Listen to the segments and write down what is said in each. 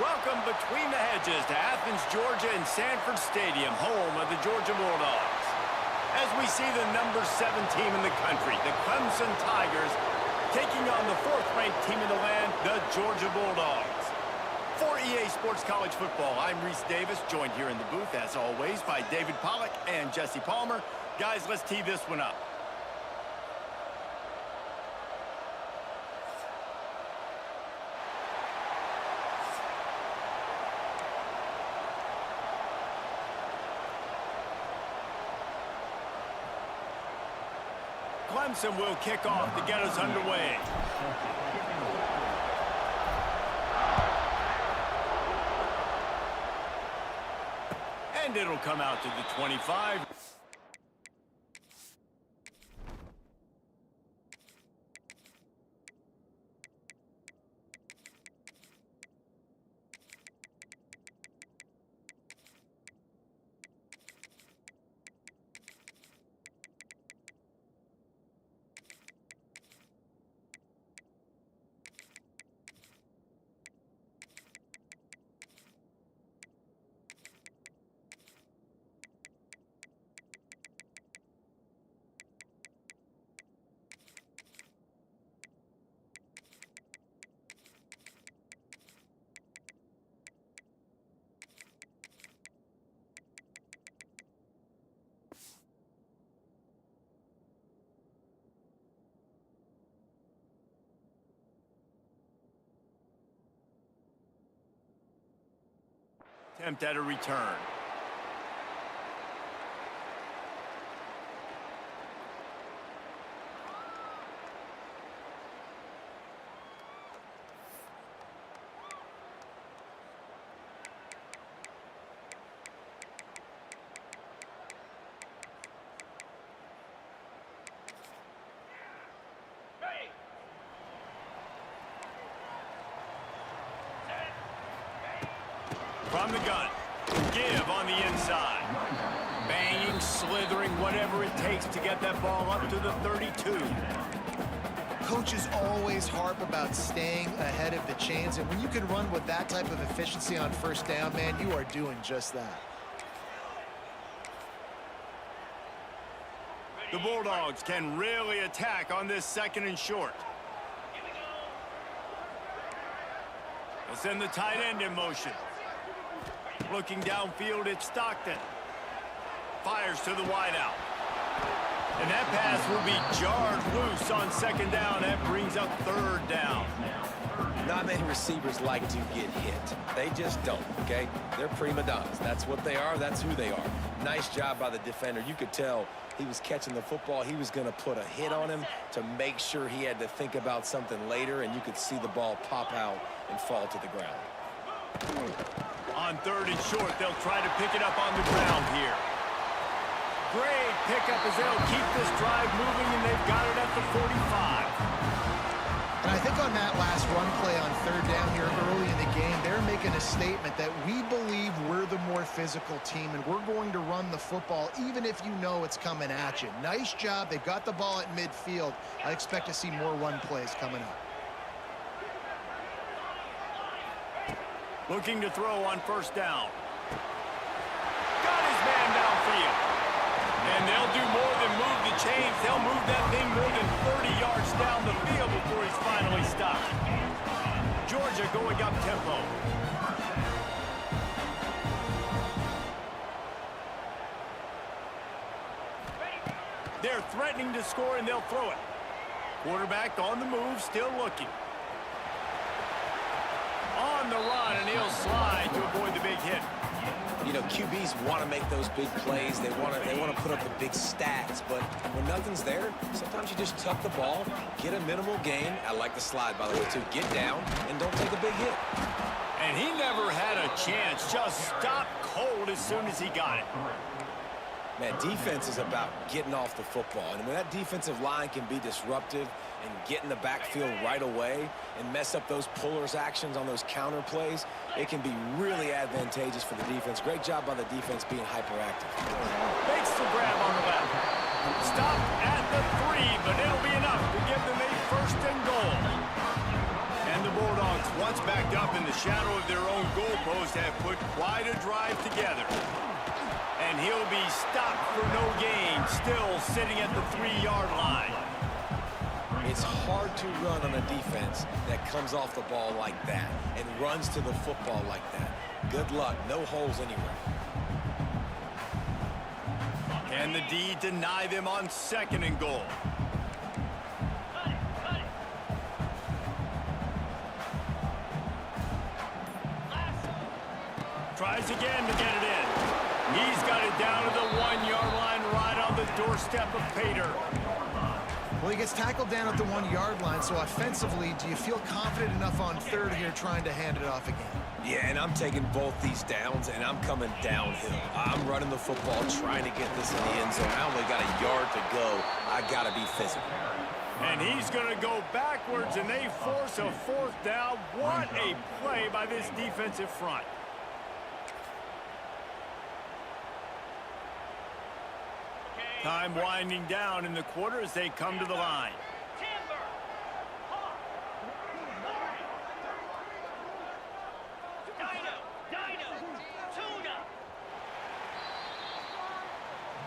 Welcome between the hedges to Athens, Georgia and Sanford Stadium, home of the Georgia Bulldogs. As we see the number 7 team in the country, the Clemson Tigers, taking on the 4th-ranked team in the land, the Georgia Bulldogs. For EA Sports College Football, I'm Reese Davis, joined here in the booth, as always, by David Pollack and Jesse Palmer. Guys, let's tee this one up. Clemson will kick off to get us underway. And it'll come out to the 25. Attempt at a return. From the gun, give on the inside. Banging, slithering, whatever it takes to get that ball up to the 32. Coaches always harp about staying ahead of the chains, and when you can run with that type of efficiency on first down, man, you are doing just that. The Bulldogs can really attack on this 2nd and short. They'll send the tight end in motion. Looking downfield, it's Stockton. Fires to the wideout. And that pass will be jarred loose on 2nd down. That brings up 3rd down. Not many receivers like to get hit. They just don't, okay? They're prima donnas. That's what they are. That's who they are. Nice job by the defender. You could tell he was catching the football. He was going to put a hit on him to make sure he had to think about something later, and you could see the ball pop out and fall to the ground. On 3rd and short, they'll try to pick it up on the ground here. Great pickup as they'll keep this drive moving, and they've got it at the 45. And I think on that last run play on 3rd down here early in the game, they're making a statement that we believe we're the more physical team, and we're going to run the football even if you know it's coming at you. Nice job. They've got the ball at midfield. I expect to see more run plays coming up. Looking to throw on 1st down. Got his man downfield. And they'll do more than move the chains. They'll move that thing more than 30 yards down the field before he's finally stopped. Georgia going up tempo. They're threatening to score, and they'll throw it. Quarterback on the move, still looking. On the run, and he'll slide to avoid the big hit. You know, QBs want to make those big plays. They want to put up the big stats. But when nothing's there, sometimes you just tuck the ball, get a minimal gain. I like the slide, by the way, too. Get down and don't take a big hit. And he never had a chance. Just stopped cold as soon as he got it. Man, defense is about getting off the football. And when that defensive line can be disruptive and get in the backfield right away and mess up those pullers actions on those counter plays, it can be really advantageous for the defense. Great job by the defense being hyperactive. Makes the grab on the left. Stopped at the 3, but it'll be enough to give them a 1st and goal. And the Bulldogs, once backed up in the shadow of their own goalpost, have put quite a drive together. And he'll be stopped for no gain, still sitting at the 3-yard line. It's hard to run on a defense that comes off the ball like that and runs to the football like that. Good luck. No holes anywhere. Can the D deny them on 2nd and goal? Tries again to get it in. He's got it down to the 1-yard line, right on the doorstep of Pater. Well, he gets tackled down at the 1-yard line, so offensively, do you feel confident enough on 3rd here trying to hand it off again? Yeah, and I'm taking both these downs, and I'm coming downhill. I'm running the football, trying to get this in the end zone. I only got a yard to go. I got to be physical. And he's going to go backwards, and they force a 4th down. What a play by this defensive front. Time winding down in the quarter as they come to the line.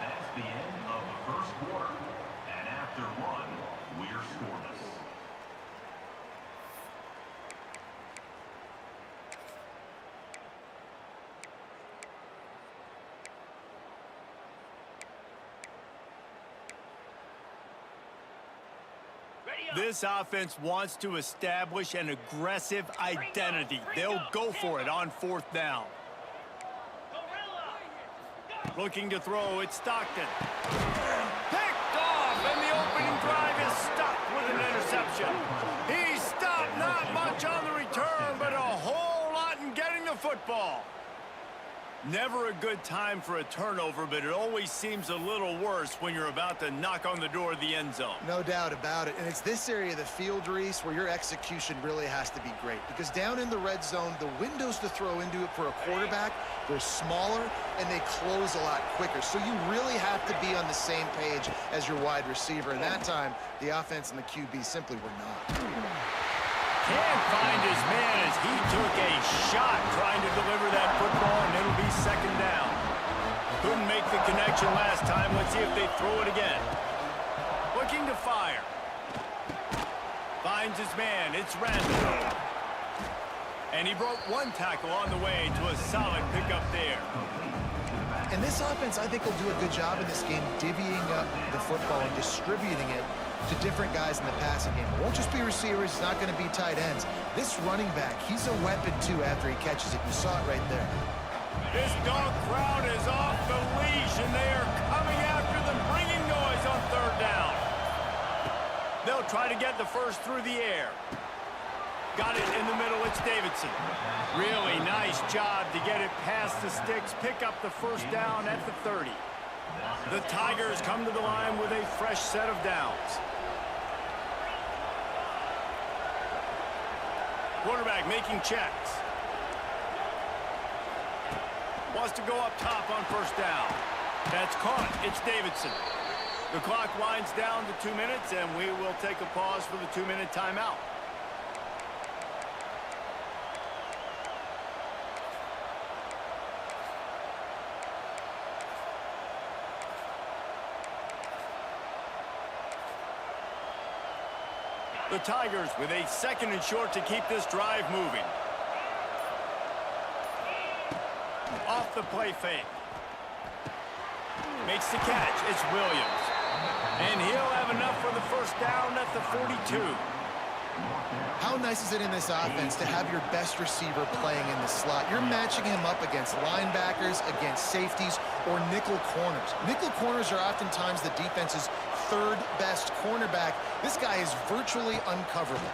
That's the end of the first quarter. And after one, we're scoreless. This offense wants to establish an aggressive identity. They'll go for it on 4th down. Looking to throw, it's Stockton. Picked off, and the opening drive is stopped with an interception. He stopped not much on the return, but a whole lot in getting the football. Never a good time for a turnover, but it always seems a little worse when you're about to knock on the door of the end zone. No doubt about it. And it's this area of the field, Reese, where your execution really has to be great. Because down in the red zone, the windows to throw into it for a quarterback, they're smaller and they close a lot quicker. So you really have to be on the same page as your wide receiver. And that time, the offense and the QB simply were not. Can't find his man as he took a shot trying to deliver that football, and it'll be 2nd down. Couldn't make the connection last time. Let's see if they throw it again. Looking to fire. Finds his man. It's Randall. And he broke 1 tackle on the way to a solid pickup there. And this offense, I think, will do a good job in this game divvying up the football and distributing it to different guys in the passing game. It won't just be receivers. It's not going to be tight ends. This running back, he's a weapon, too, after he catches it. You saw it right there. This dog crowd is off the leash, and they are coming after them, bringing noise on 3rd down. They'll try to get the first through the air. Got it in the middle. It's Davidson. Really nice job to get it past the sticks, pick up the 1st down at the 30. The Tigers come to the line with a fresh set of downs. Quarterback making checks. Wants to go up top on 1st down. That's caught. It's Davidson. The clock winds down to 2 minutes, and we will take a pause for the 2-minute timeout. The Tigers with a 2nd and short to keep this drive moving. Off the play fake. Makes the catch. It's Williams. And he'll have enough for the 1st down at the 42. How nice is it in this offense to have your best receiver playing in the slot? You're matching him up against linebackers, against safeties, or nickel corners. Nickel corners are oftentimes the defense's 3rd best cornerback. This guy is virtually uncoverable.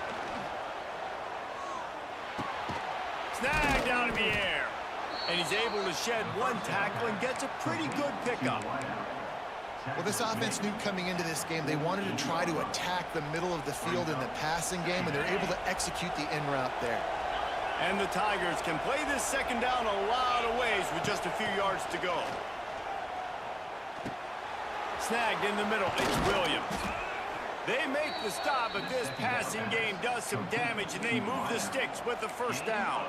Snagged out of the air. And he's able to shed 1 tackle and gets a pretty good pickup. Well, this offense knew coming into this game they wanted to try to attack the middle of the field in the passing game, and they're able to execute the in route there. And the Tigers can play this 2nd down a lot of ways with just a few yards to go. Snagged in the middle. It's Williams. They make the stop, but this passing game does some damage, and they move the sticks with the first down.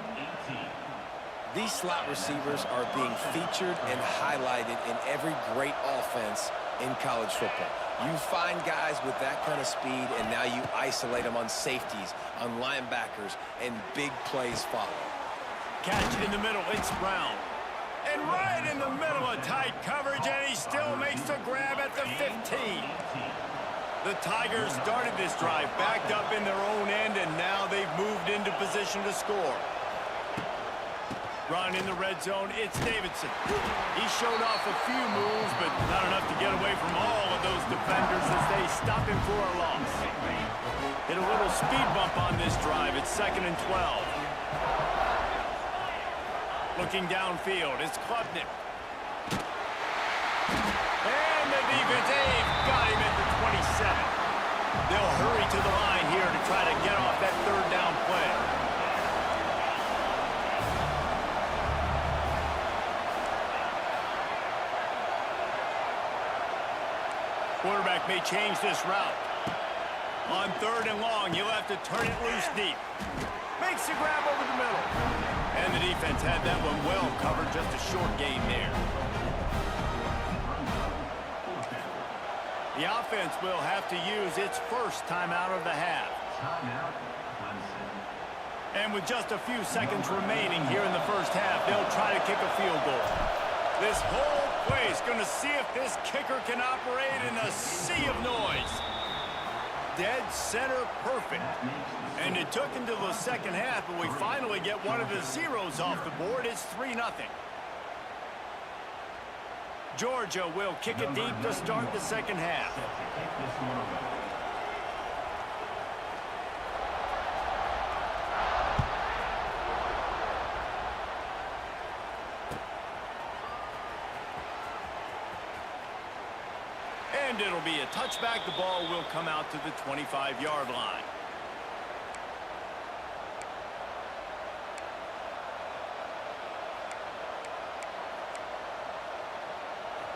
These slot receivers are being featured and highlighted in every great offense in college football. You find guys with that kind of speed, and now you isolate them on safeties, on linebackers, and big plays follow. Catch in the middle, it's Brown. And right in the middle of tight coverage, and he still makes the grab at the 15. The Tigers started this drive backed up in their own end, and now they've moved into position to score. Run in the red zone, it's Davidson. He showed off a few moves, but not enough to get away from all of those defenders as they stop him for a loss. Hit a little speed bump on this drive. It's 2nd and 12. Looking downfield, it's Klubnik. And the defense, they've got him at the 27. They'll hurry to the line here to try to get off that 3rd down play. Quarterback may change this route. On 3rd and long, he'll have to turn it loose deep. Makes the grab over the middle. And the defense had that one well covered, just a short gain there. The offense will have to use its first timeout of the half. And with just a few seconds remaining here in the first half, they'll try to kick a field goal. This whole play is going to see if this kicker can operate in a sea of noise. Dead center perfect. And it took until the second half, but we finally get one of the zeros off the board. It's 3-0. Georgia will kick it deep to start the second half. And it'll be a touchback. The ball will come out to the 25-yard line.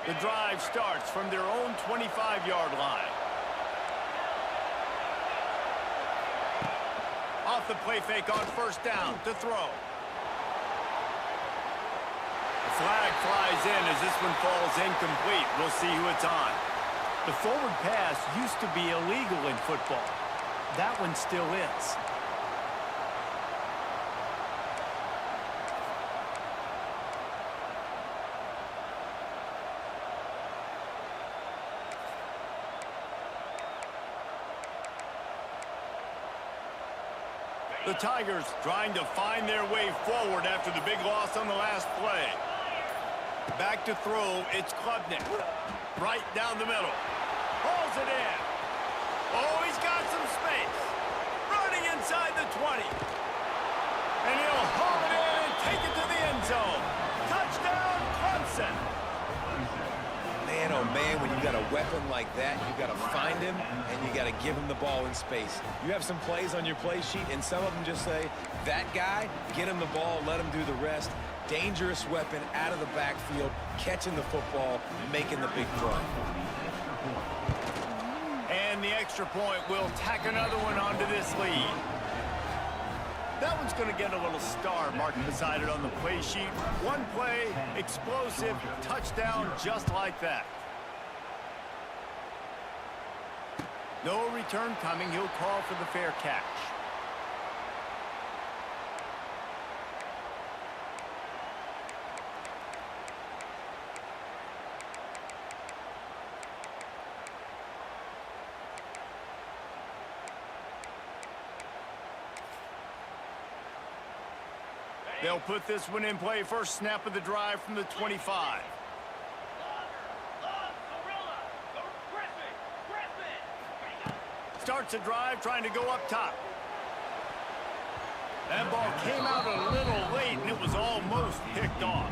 The drive starts from their own 25-yard line. Off the play fake on 1st down to throw. The flag flies in as this one falls incomplete. We'll see who it's on. The forward pass used to be illegal in football. That one still is. The Tigers trying to find their way forward after the big loss on the last play. Back to throw, it's Klubnik. Right down the middle. Hauls it in. Oh, he's got some space. Running inside the 20. And he'll haul it in and take it to the end zone. Touchdown, Clemson. Man, oh man, when you got a weapon like that, you got to find him and you got to give him the ball in space. You have some plays on your play sheet, and some of them just say, that guy, get him the ball, let him do the rest. Dangerous weapon out of the backfield, catching the football, making the big throw. And the extra point will tack another one onto this lead. That one's going to get a little star marked beside it on the play sheet. One play, explosive, touchdown just like that. No return coming. He'll call for the fair catch. They'll put this one in play. First snap of the drive from the 25. Starts a drive trying to go up top. That ball came out a little late, and it was almost picked off.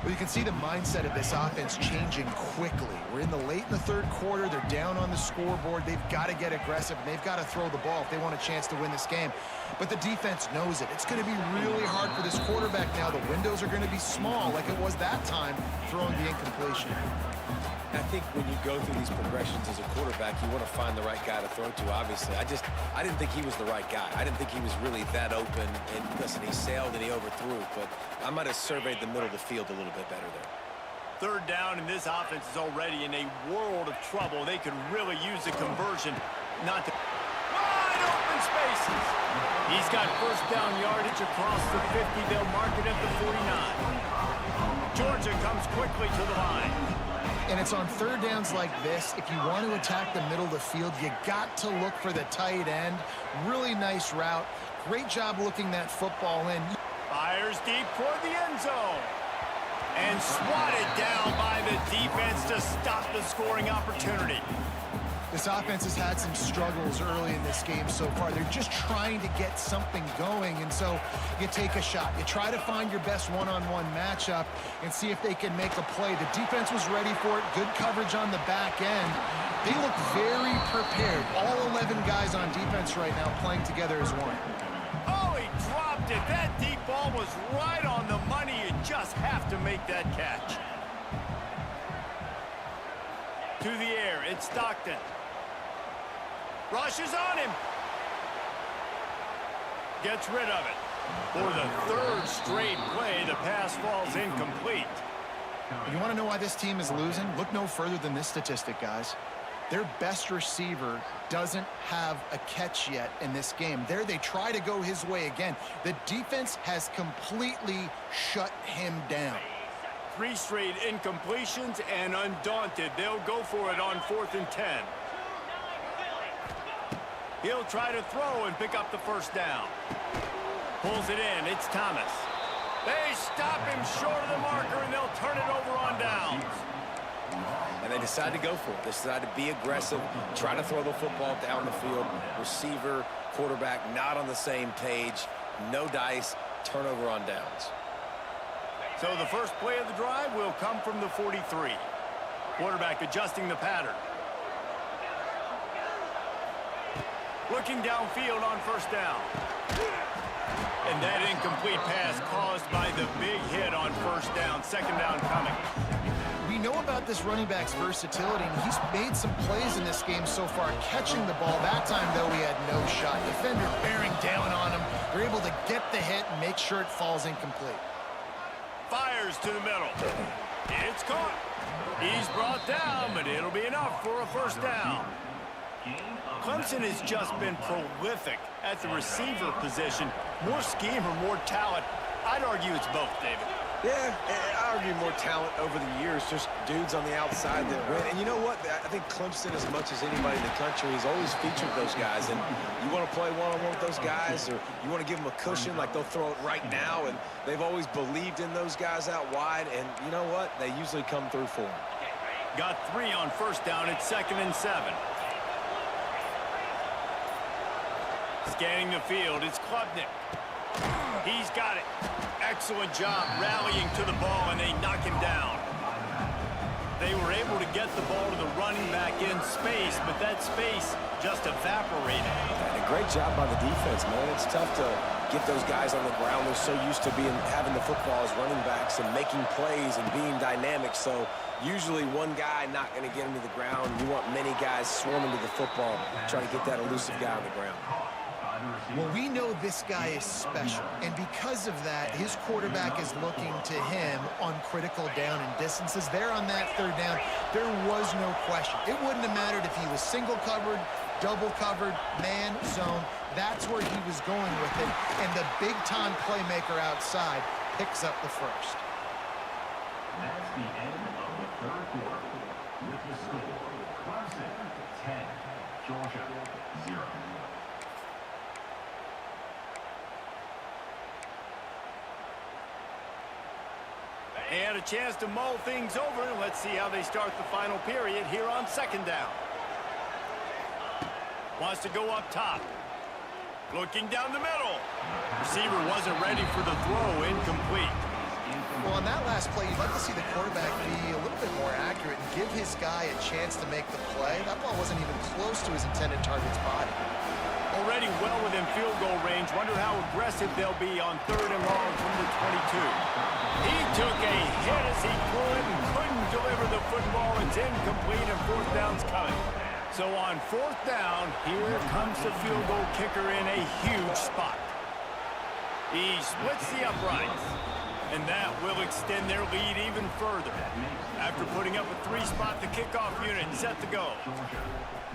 Well, you can see the mindset of this offense changing quickly. We're in the 3rd quarter. They're down on the scoreboard. They've got to get aggressive, and they've got to throw the ball if they want a chance to win this game. But the defense knows it. It's going to be really hard for this quarterback now. The windows are going to be small like it was that time throwing the incompletion. I think when you go through these progressions as a quarterback, you want to find the right guy to throw to, obviously. I didn't think he was the right guy. I didn't think he was really that open. And listen, he sailed and he overthrew, but I might have surveyed the middle of the field a little bit better there. Third down, and this offense is already in a world of trouble. They could really use a conversion, not to wide open spaces. He's got first down yardage across the 50. They'll mark it at the 49. Georgia comes quickly to the line. And it's on third downs like this. If you want to attack the middle of the field, you got to look for the tight end. Really nice route. Great job looking that football in. Fires deep toward the end zone. And swatted down by the defense to stop the scoring opportunity. This offense has had some struggles early in this game so far. They're just trying to get something going, and so you take a shot. You try to find your best one-on-one matchup and see if they can make a play. The defense was ready for it. Good coverage on the back end. They look very prepared. All 11 guys on defense right now playing together as one. Oh, he dropped it. That deep ball was right on the money. You just have to make that catch. To the air, it's Stockton. Rushes on him. Gets rid of it. For the third straight play, the pass falls incomplete. You want to know why this team is losing? Look no further than this statistic, guys. Their best receiver doesn't have a catch yet in this game. There they try to go his way again. The defense has completely shut him down. 3 straight incompletions, and undaunted, they'll go for it on 4th and 10. He'll try to throw and pick up the first down. Pulls it in. It's Thomas. They stop him short of the marker, and they'll turn it over on downs. And they decide to go for it. They decide to be aggressive, try to throw the football down the field. Receiver, quarterback, not on the same page. No dice. Turnover on downs. So the first play of the drive will come from the 43. Quarterback adjusting the pattern. Looking downfield on first down. And that incomplete pass caused by the big hit on first down. Second down coming. We know about this running back's versatility, and he's made some plays in this game so far, catching the ball. That time, though, he had no shot. Defender bearing down on him. They're able to get the hit and make sure it falls incomplete. Fires to the middle. It's caught. He's brought down, but it'll be enough for a first down. Clemson has just been prolific at the receiver position. More scheme or more talent? I'd argue it's both, David. Yeah, I argue more talent over the years, just dudes on the outside that win. And you know what? I think Clemson, as much as anybody in the country, has always featured those guys. And you want to play one-on-one with those guys, or you want to give them a cushion, like they'll throw it right now. And they've always believed in those guys out wide. And you know what? They usually come through for them. Got 3 on first down. It's 2nd and 7. Scanning the field, it's Klubnik. He's got it. Excellent job rallying to the ball, and they knock him down. They were able to get the ball to the running back in space, but that space just evaporated. And a great job by the defense, man. It's tough to get those guys on the ground. They're so used to having the football as running backs and making plays and being dynamic. So usually one guy not going to get him to the ground. You want many guys swarming to the football, trying to get that elusive guy on the ground. Well, we know this guy is special, and because of that, his quarterback is looking to him on critical down and distances. There on that third down, there was no question. It wouldn't have mattered if he was single covered, double covered, man, zone. That's where he was going with it, and the big-time playmaker outside picks up the first. That's the end of the third quarter. With the score, Clemson 10, Georgia 0. And a chance to mull things over. Let's see how they start the final period here on second down. Wants to go up top. Looking down the middle. Receiver wasn't ready for the throw. Incomplete. Well, on that last play, you'd like to see the quarterback be a little bit more accurate and give his guy a chance to make the play. That ball wasn't even close to his intended target's body. Already well within field goal range. Wonder how aggressive they'll be on 3rd and long from the 22. He took a hit as he threw it and couldn't deliver the football. It's incomplete. incomplete and fourth down's coming. So on fourth down, here comes the field goal kicker in a huge spot. He splits the uprights, and that will extend their lead even further. After putting up a three-spot, the kickoff unit set to go.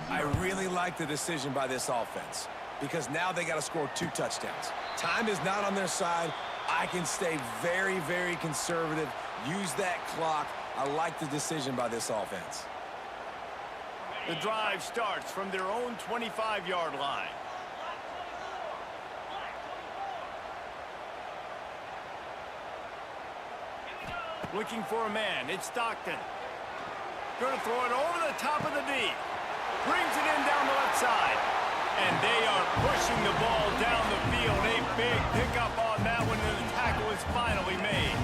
I really like the decision by this offense because now they got to score 2 touchdowns. Time is not on their side. I can stay very, very conservative, use that clock. I like the decision by this offense. The drive starts from their own 25-yard line. Looking for a man. It's Stockton. Going to throw it over the top of the D. Brings it in down the left side. And they are pushing the ball down the field. A big pickup on that one, and the tackle is finally made.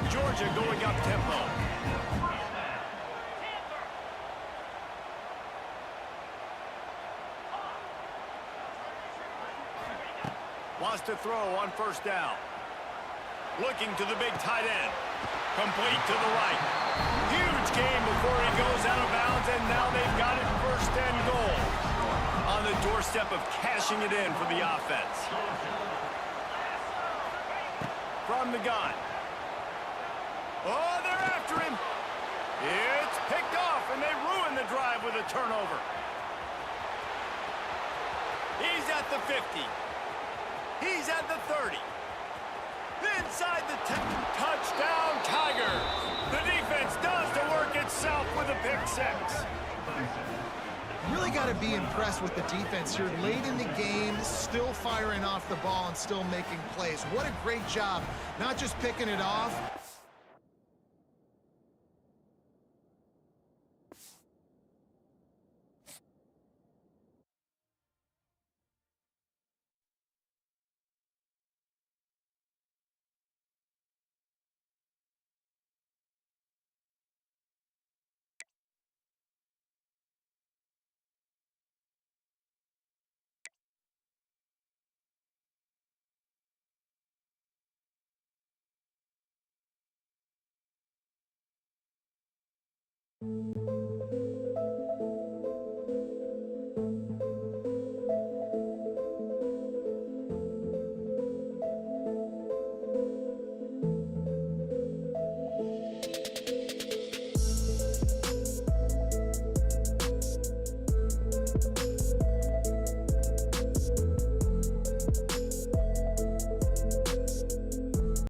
Georgia going up tempo. Wants to throw on first down. Looking to the big tight end. Complete to the right. Huge game before he goes out of bounds, and now they've got it first and goal. On the doorstep of cashing it in for the offense. From the gun. Oh, they're after him. It's picked off, and they ruin the drive with a turnover. He's at the 50. He's at the 30. Inside the 10. Touchdown, Tigers. The defense does the work itself with a pick 6. Really got to be impressed with the defense here. Late in the game, still firing off the ball and still making plays. What a great job. Not just picking it off.